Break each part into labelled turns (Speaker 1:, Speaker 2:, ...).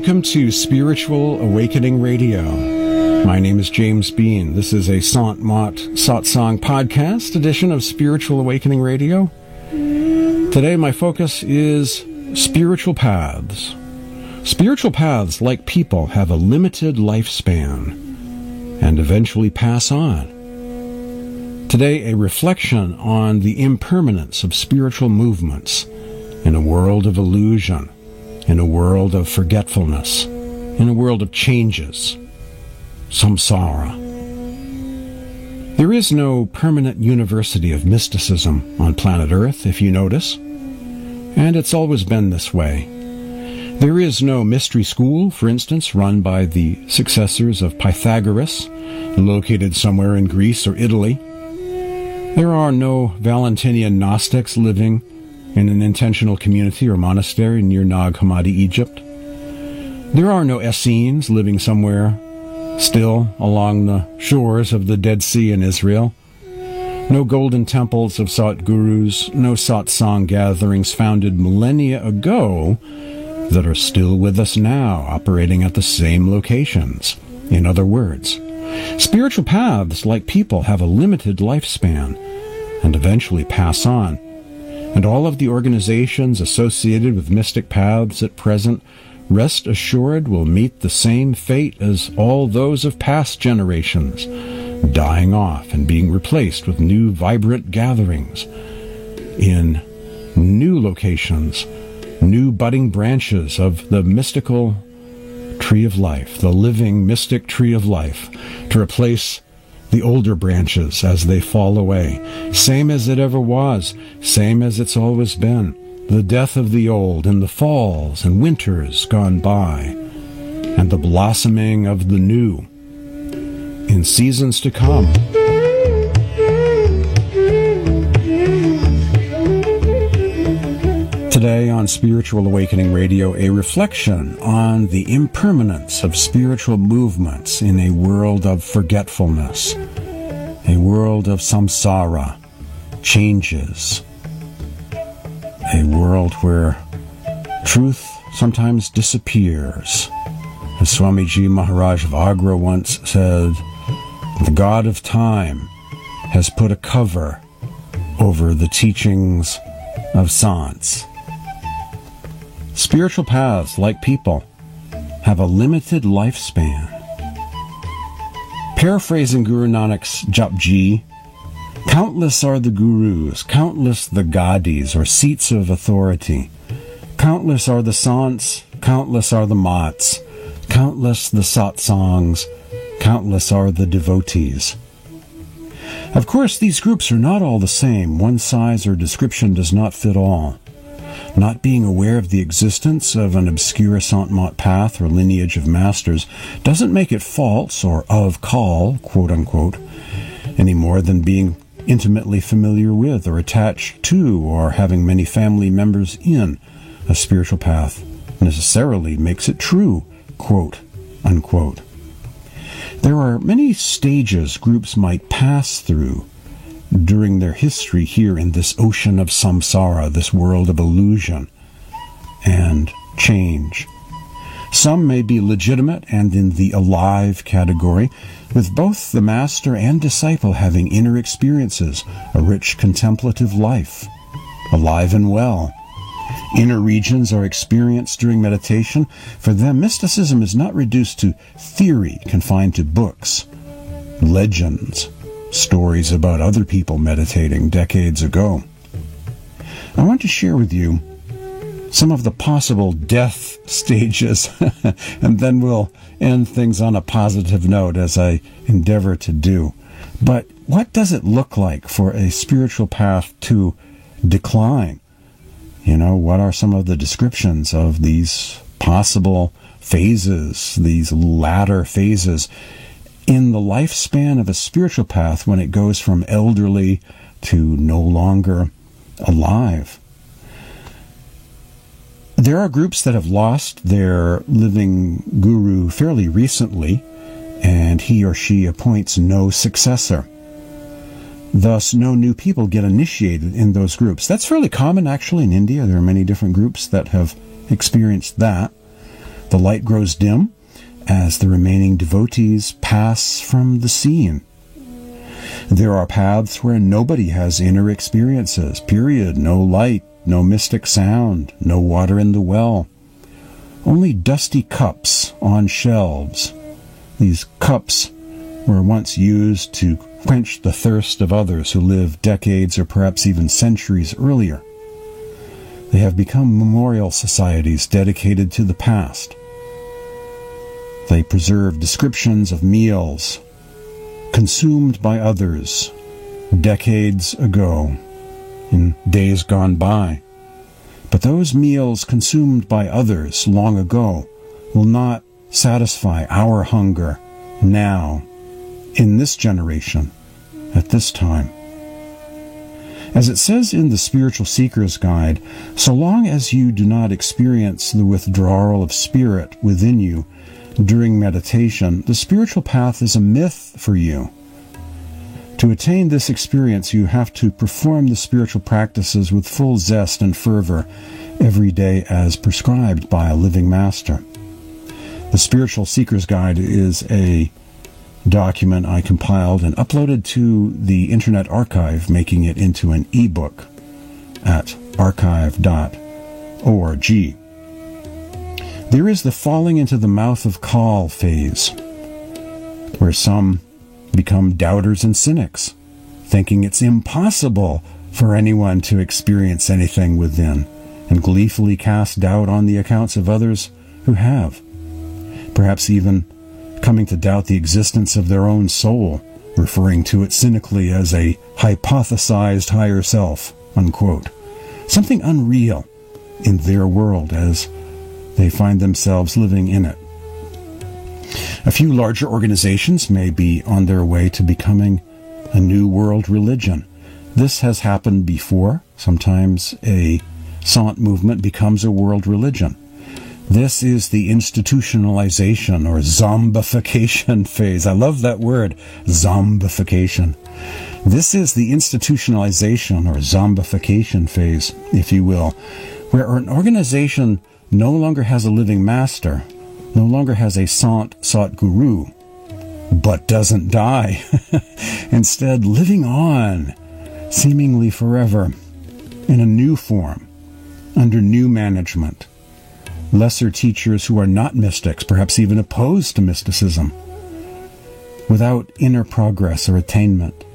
Speaker 1: Welcome to Spiritual Awakening Radio. My name is James Bean. This is a Sant Mat Satsang podcast edition of Spiritual Awakening Radio. Today my focus is spiritual paths. Spiritual paths, like people, have a limited lifespan and eventually pass on. Today, a reflection on the impermanence of spiritual movements in a world of illusion, in a world of forgetfulness, in a world of changes, samsara. There is no permanent university of mysticism on planet Earth, if you notice, and it's always been this way. There is no mystery school, for instance, run by the successors of Pythagoras, located somewhere in Greece or Italy. There are no Valentinian Gnostics living in an intentional community or monastery near Nag Hammadi, Egypt. There are no Essenes living somewhere still along the shores of the Dead Sea in Israel. No golden temples of Satgurus, no satsang gatherings founded millennia ago that are still with us now, operating at the same locations. In other words, spiritual paths, like people, have a limited lifespan and eventually pass on. And all of the organizations associated with mystic paths at present, rest assured, will meet the same fate as all those of past generations, dying off and being replaced with new vibrant gatherings in new locations, new budding branches of the mystical tree of life, the living mystic tree of life, to replace the older branches as they fall away. Same as it ever was, same as it's always been. The death of the old and the falls and winters gone by, and the blossoming of the new in seasons to come. Today on Spiritual Awakening Radio, a reflection on the impermanence of spiritual movements in a world of forgetfulness, a world of samsara, changes, a world where truth sometimes disappears. As Swamiji Maharaj of Agra once said, the God of time has put a cover over the teachings of Sants. Spiritual paths, like people, have a limited lifespan. Paraphrasing Guru Nanak's Japji, countless are the gurus, countless the gadis, or seats of authority. Countless are the sants, countless are the mats, countless the satsangs, countless are the devotees. Of course, these groups are not all the same. One size or description does not fit all. Not being aware of the existence of an obscure Sant Mat path or lineage of masters doesn't make it false or of call, quote-unquote, any more than being intimately familiar with or attached to or having many family members in a spiritual path necessarily makes it true, quote-unquote. There are many stages groups might pass through during their history here in this ocean of samsara, this world of illusion and change. Some may be legitimate and in the alive category, with both the master and disciple having inner experiences, a rich contemplative life, alive and well. Inner regions are experienced during meditation. For them, mysticism is not reduced to theory confined to books, legends, stories about other people meditating decades ago. I want to share with you some of the possible death stages, and then we'll end things on a positive note as I endeavor to do. But what does it look like for a spiritual path to decline? You know, what are some of the descriptions of these possible phases, these latter phases in the lifespan of a spiritual path when it goes from elderly to no longer alive? There are groups that have lost their living guru fairly recently, and he or she appoints no successor. Thus, no new people get initiated in those groups. That's fairly common, actually, in India. There are many different groups that have experienced that. The light grows dim as the remaining devotees pass from the scene. There are paths where nobody has inner experiences, period. No light, no mystic sound, no water in the well. Only dusty cups on shelves. These cups were once used to quench the thirst of others who lived decades or perhaps even centuries earlier. They have become memorial societies dedicated to the past. They preserve descriptions of meals consumed by others decades ago, in days gone by. But those meals consumed by others long ago will not satisfy our hunger now, in this generation, at this time. As it says in the Spiritual Seeker's Guide, so long as you do not experience the withdrawal of spirit within you during meditation, the spiritual path is a myth for you. To attain this experience, you have to perform the spiritual practices with full zest and fervor every day as prescribed by a living master. The Spiritual Seeker's Guide is a document I compiled and uploaded to the Internet Archive, making it into an ebook at archive.org. There is the falling into the mouth of Kal phase, where some become doubters and cynics, thinking it's impossible for anyone to experience anything within, and gleefully cast doubt on the accounts of others who have, perhaps even coming to doubt the existence of their own soul, referring to it cynically as a hypothesized higher self, unquote. Something unreal in their world as they find themselves living in it. A few larger organizations may be on their way to becoming a new world religion. This has happened before. Sometimes a Sant movement becomes a world religion. This is the institutionalization or zombification phase. I love that word, zombification. This is the institutionalization or zombification phase, if you will, where an organization no longer has a living master, no longer has a Sant Satguru, but doesn't die. Instead, living on, seemingly forever, in a new form, under new management. Lesser teachers who are not mystics, perhaps even opposed to mysticism, without inner progress or attainment.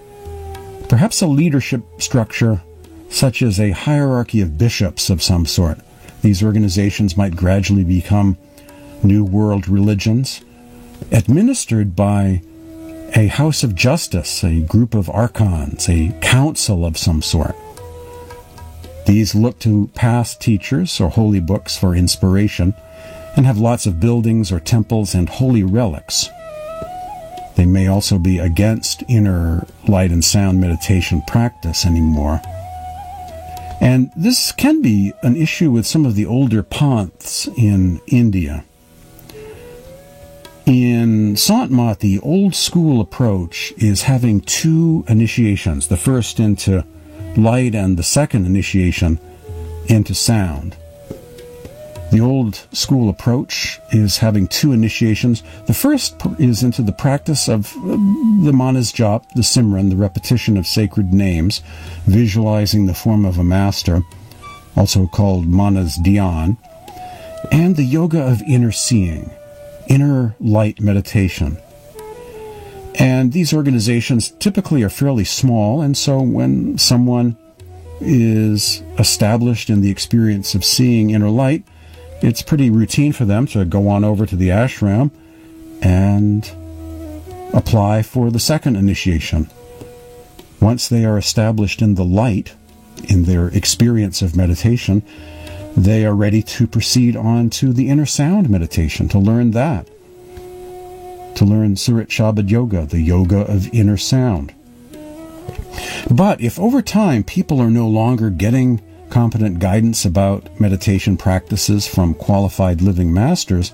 Speaker 1: Perhaps a leadership structure such as a hierarchy of bishops of some sort. These organizations might gradually become new world religions, administered by a house of justice, a group of archons, a council of some sort. These look to past teachers or holy books for inspiration and have lots of buildings or temples and holy relics. They may also be against inner light and sound meditation practice anymore. And this can be an issue with some of the older panths in India. In Sant Mat, the old school approach is having two initiations, the first into light and the second initiation into sound. The old school approach is having two initiations. The first is into the practice of the manas jap, the simran, the repetition of sacred names, visualizing the form of a master, also called manas dhyan, and the yoga of inner seeing, inner light meditation. And these organizations typically are fairly small, and so when someone is established in the experience of seeing inner light, it's pretty routine for them to go on over to the ashram and apply for the second initiation. Once they are established in the light, in their experience of meditation, they are ready to proceed on to the inner sound meditation, to learn that. To learn Surat Shabad Yoga, the yoga of inner sound. But if over time people are no longer getting competent guidance about meditation practices from qualified living masters,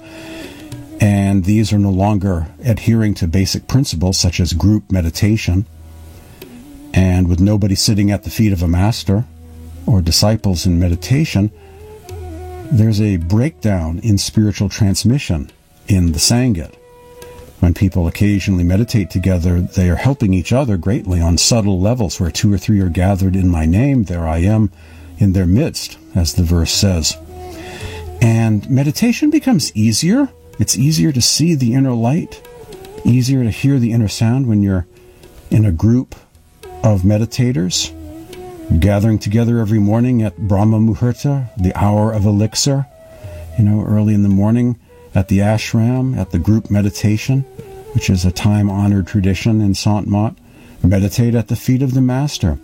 Speaker 1: and these are no longer adhering to basic principles such as group meditation, and with nobody sitting at the feet of a master or disciples in meditation, there's a breakdown in spiritual transmission in the Sangat. When people occasionally meditate together, they are helping each other greatly on subtle levels. Where 2 or 3 are gathered in my name, there I am in their midst, as the verse says. And meditation becomes easier. It's easier to see the inner light, easier to hear the inner sound when you're in a group of meditators, gathering together every morning at Brahma Muhurta, the hour of elixir, early in the morning, at the ashram, at the group meditation, which is a time-honored tradition in Sant Mat. Meditate at the feet of the Master.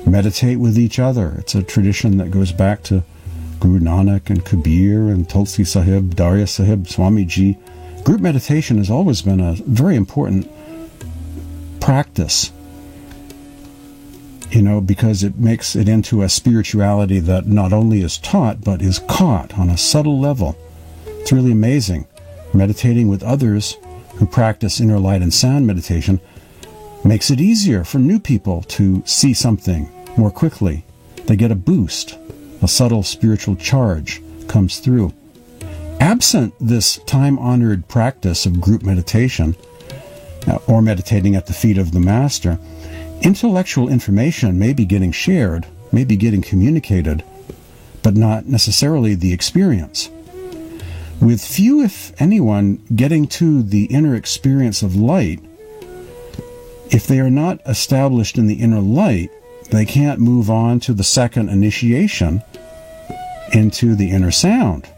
Speaker 1: Meditate with each other. It's a tradition that goes back to Guru Nanak and Kabir and Tulsi Sahib, Darya Sahib, Swamiji. Group meditation has always been a very important practice, because it makes it into a spirituality that not only is taught, but is caught on a subtle level. It's really amazing. Meditating with others who practice inner light and sound meditation makes it easier for new people to see something more quickly. They get a boost. A subtle spiritual charge comes through. Absent this time-honored practice of group meditation, or meditating at the feet of the Master, intellectual information may be getting shared, may be getting communicated, but not necessarily the experience. With few, if anyone, getting to the inner experience of light, if they are not established in the inner light, they can't move on to the second initiation into the inner sound.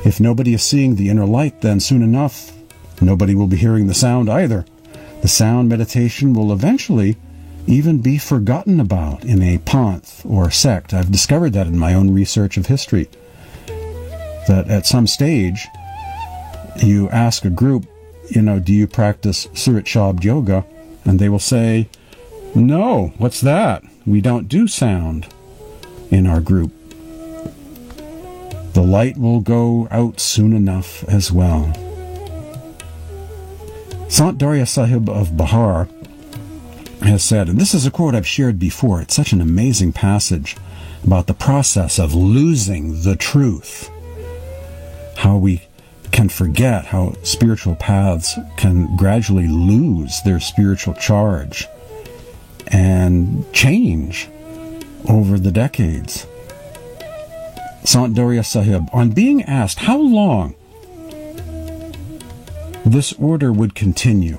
Speaker 1: If nobody is seeing the inner light, then soon enough, nobody will be hearing the sound either. The sound meditation will eventually even be forgotten about in a panth or sect. I've discovered that in my own research of history, that at some stage, you ask a group, do you practice Surat Shabd Yoga? And they will say, no, what's that? We don't do sound in our group. The light will go out soon enough as well. Sant Darya Sahib of Bahar has said, and this is a quote I've shared before, it's such an amazing passage about the process of losing the truth. How we can forget, how spiritual paths can gradually lose their spiritual charge and change over the decades. Sant Darya Sahib, on being asked how long this order would continue,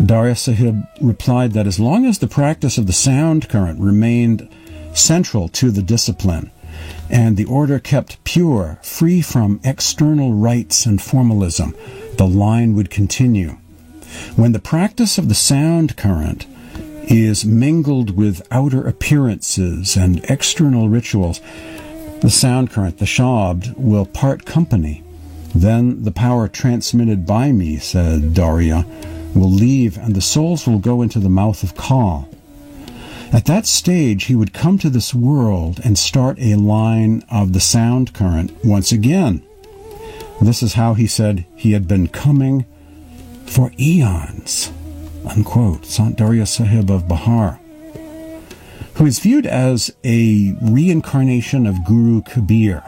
Speaker 1: Darya Sahib replied that as long as the practice of the sound current remained central to the discipline, and the order kept pure, free from external rites and formalism, the line would continue. When the practice of the sound current is mingled with outer appearances and external rituals, the sound current, the Shabd, will part company. Then the power transmitted by me, said Darya, will leave and the souls will go into the mouth of Kal. At that stage, he would come to this world and start a line of the sound current once again. This is how he said he had been coming for eons, unquote. Sant Darya Sahib of Bahar, who is viewed as a reincarnation of Guru Kabir,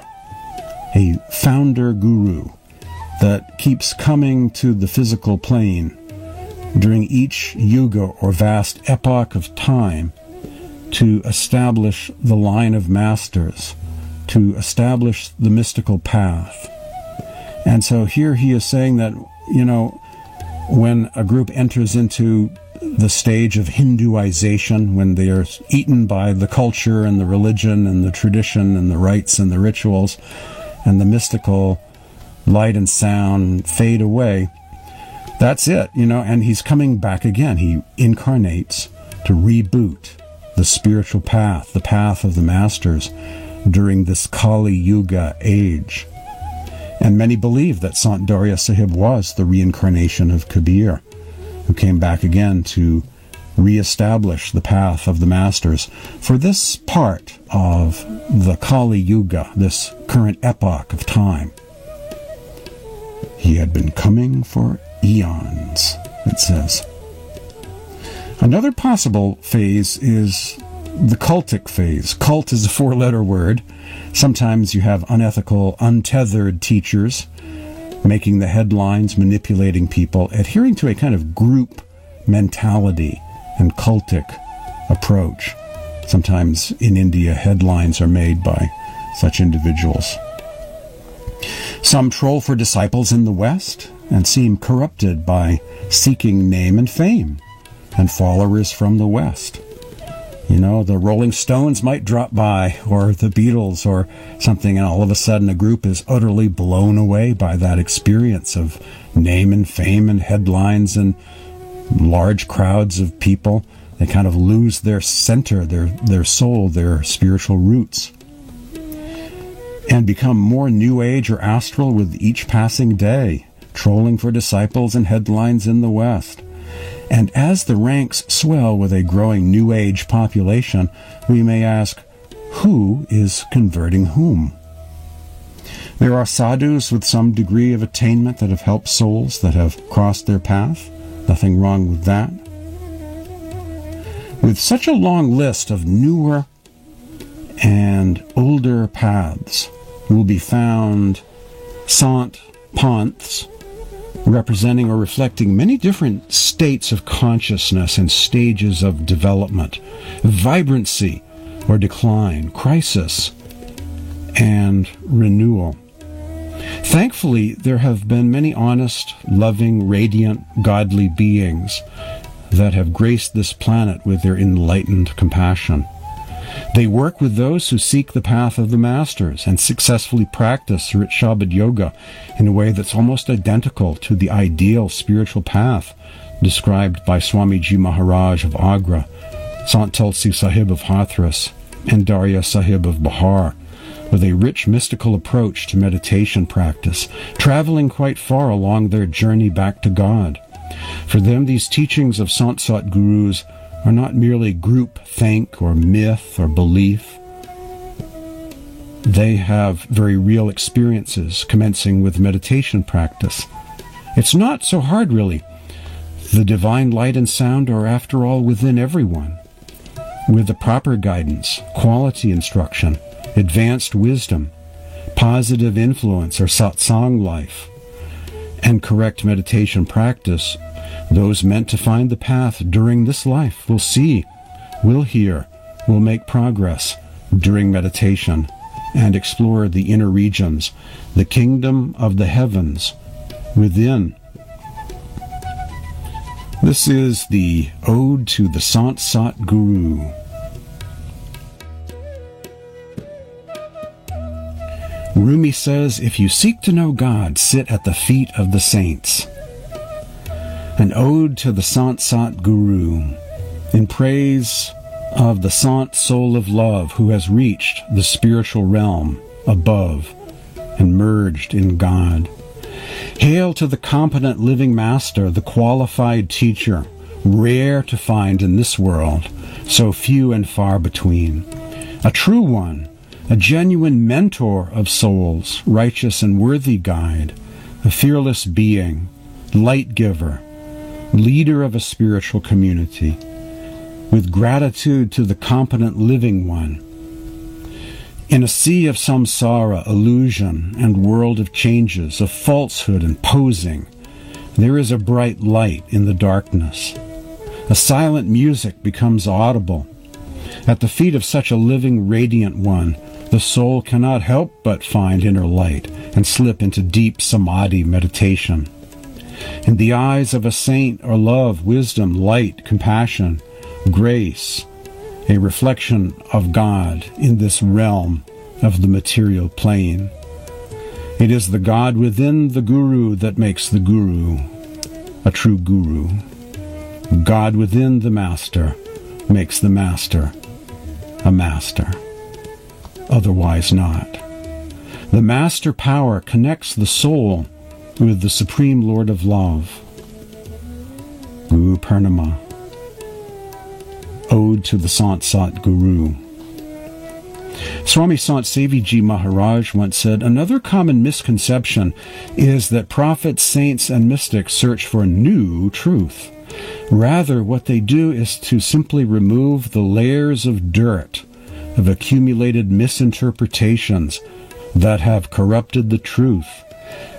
Speaker 1: a founder guru that keeps coming to the physical plane during each yuga or vast epoch of time to establish the line of masters, to establish the mystical path. And so here he is saying that, when a group enters into the stage of Hinduization, when they are eaten by the culture and the religion and the tradition and the rites and the rituals, and the mystical light and sound fade away, that's it, and he's coming back again. He incarnates to reboot the spiritual path, the path of the masters, during this Kali Yuga age. And many believe that Sant Darya Sahib was the reincarnation of Kabir, who came back again to reestablish the path of the masters for this part of the Kali Yuga, this current epoch of time. He had been coming for eons, it says. Another possible phase is the cultic phase. Cult is a 4-letter word. Sometimes you have unethical, untethered teachers making the headlines, manipulating people, adhering to a kind of group mentality and cultic approach. Sometimes in India, headlines are made by such individuals. Some troll for disciples in the West and seem corrupted by seeking name and fame and followers from the West. You know, the Rolling Stones might drop by, or the Beatles or something, and all of a sudden a group is utterly blown away by that experience of name and fame and headlines and large crowds of people. They kind of lose their center, their soul, their spiritual roots, and become more New Age or astral with each passing day, trolling for disciples and headlines in the West. And as the ranks swell with a growing New Age population, we may ask, who is converting whom? There are sadhus with some degree of attainment that have helped souls that have crossed their path. Nothing wrong with that. With such a long list of newer and older paths will be found sant panths, representing or reflecting many different states of consciousness and stages of development, vibrancy or decline, crisis and renewal. Thankfully, there have been many honest, loving, radiant, godly beings that have graced this planet with their enlightened compassion. They work with those who seek the path of the masters and successfully practice Rit Shabad Yoga in a way that's almost identical to the ideal spiritual path described by Swamiji Maharaj of Agra, Sant Tulsi Sahib of Hathras, and Darya Sahib of Bihar, with a rich mystical approach to meditation practice, traveling quite far along their journey back to God. For them, these teachings of Sant Sat Gurus are not merely group think or myth or belief. They have very real experiences, commencing with meditation practice. It's not so hard, really. The divine light and sound are, after all, within everyone. With the proper guidance, quality instruction, advanced wisdom, positive influence or satsang life, and correct meditation practice, those meant to find the path during this life will see, will hear, will make progress during meditation and explore the inner regions, the kingdom of the heavens within. This is the Ode to the Sant Sat Guru. Rumi says, if you seek to know God, sit at the feet of the saints. An ode to the Sant Sat Guru, in praise of the Sant soul of love who has reached the spiritual realm above and merged in God. Hail to the competent living master, the qualified teacher, rare to find in this world, so few and far between. A true one, a genuine mentor of souls, righteous and worthy guide, a fearless being, light giver, leader of a spiritual community, with gratitude to the competent living one. In a sea of samsara, illusion, and world of changes, of falsehood and posing, there is a bright light in the darkness. A silent music becomes audible. At the feet of such a living, radiant one, the soul cannot help but find inner light and slip into deep samadhi meditation. In the eyes of a saint are love, wisdom, light, compassion, grace, a reflection of God in this realm of the material plane. It is the God within the Guru that makes the Guru a true Guru. God within the Master makes the Master a Master. Otherwise not. The Master power connects the soul with the Supreme Lord of Love. Guru Purnima. Ode to the Sant Sat Guru. Swami Sant Seviji Maharaj once said, another common misconception is that prophets, saints, and mystics search for new truth. Rather, what they do is to simply remove the layers of dirt, of accumulated misinterpretations that have corrupted the truth.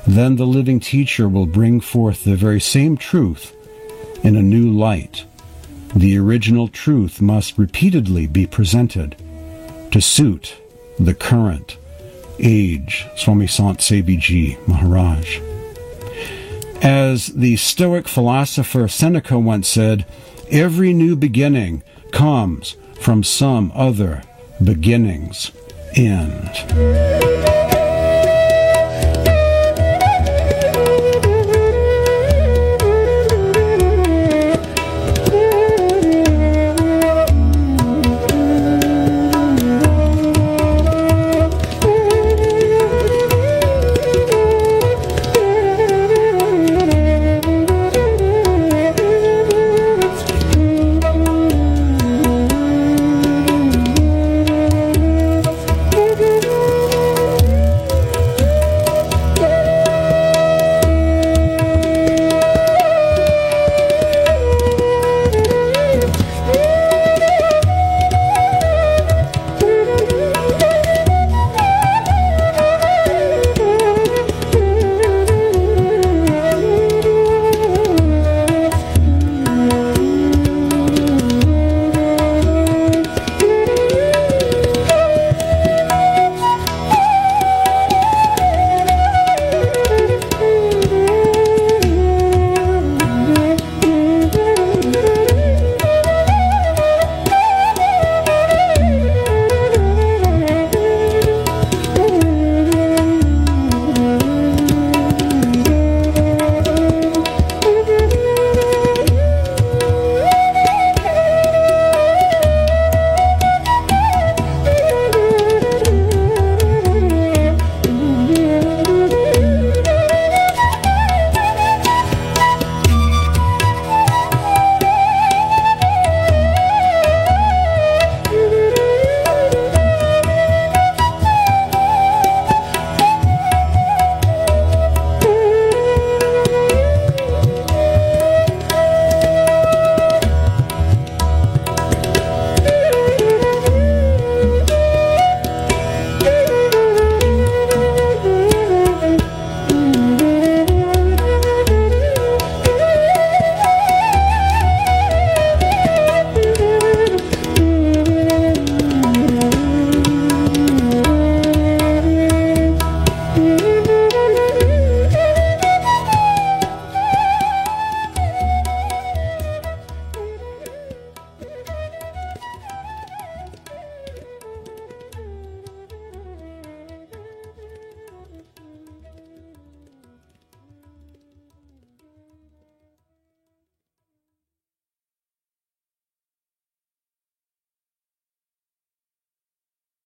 Speaker 1: Then the living teacher will bring forth the very same truth in a new light. The original truth must repeatedly be presented to suit the current age. Swami Sant Sevi Ji Maharaj. As the Stoic philosopher Seneca once said, every new beginning comes from some other beginning's end.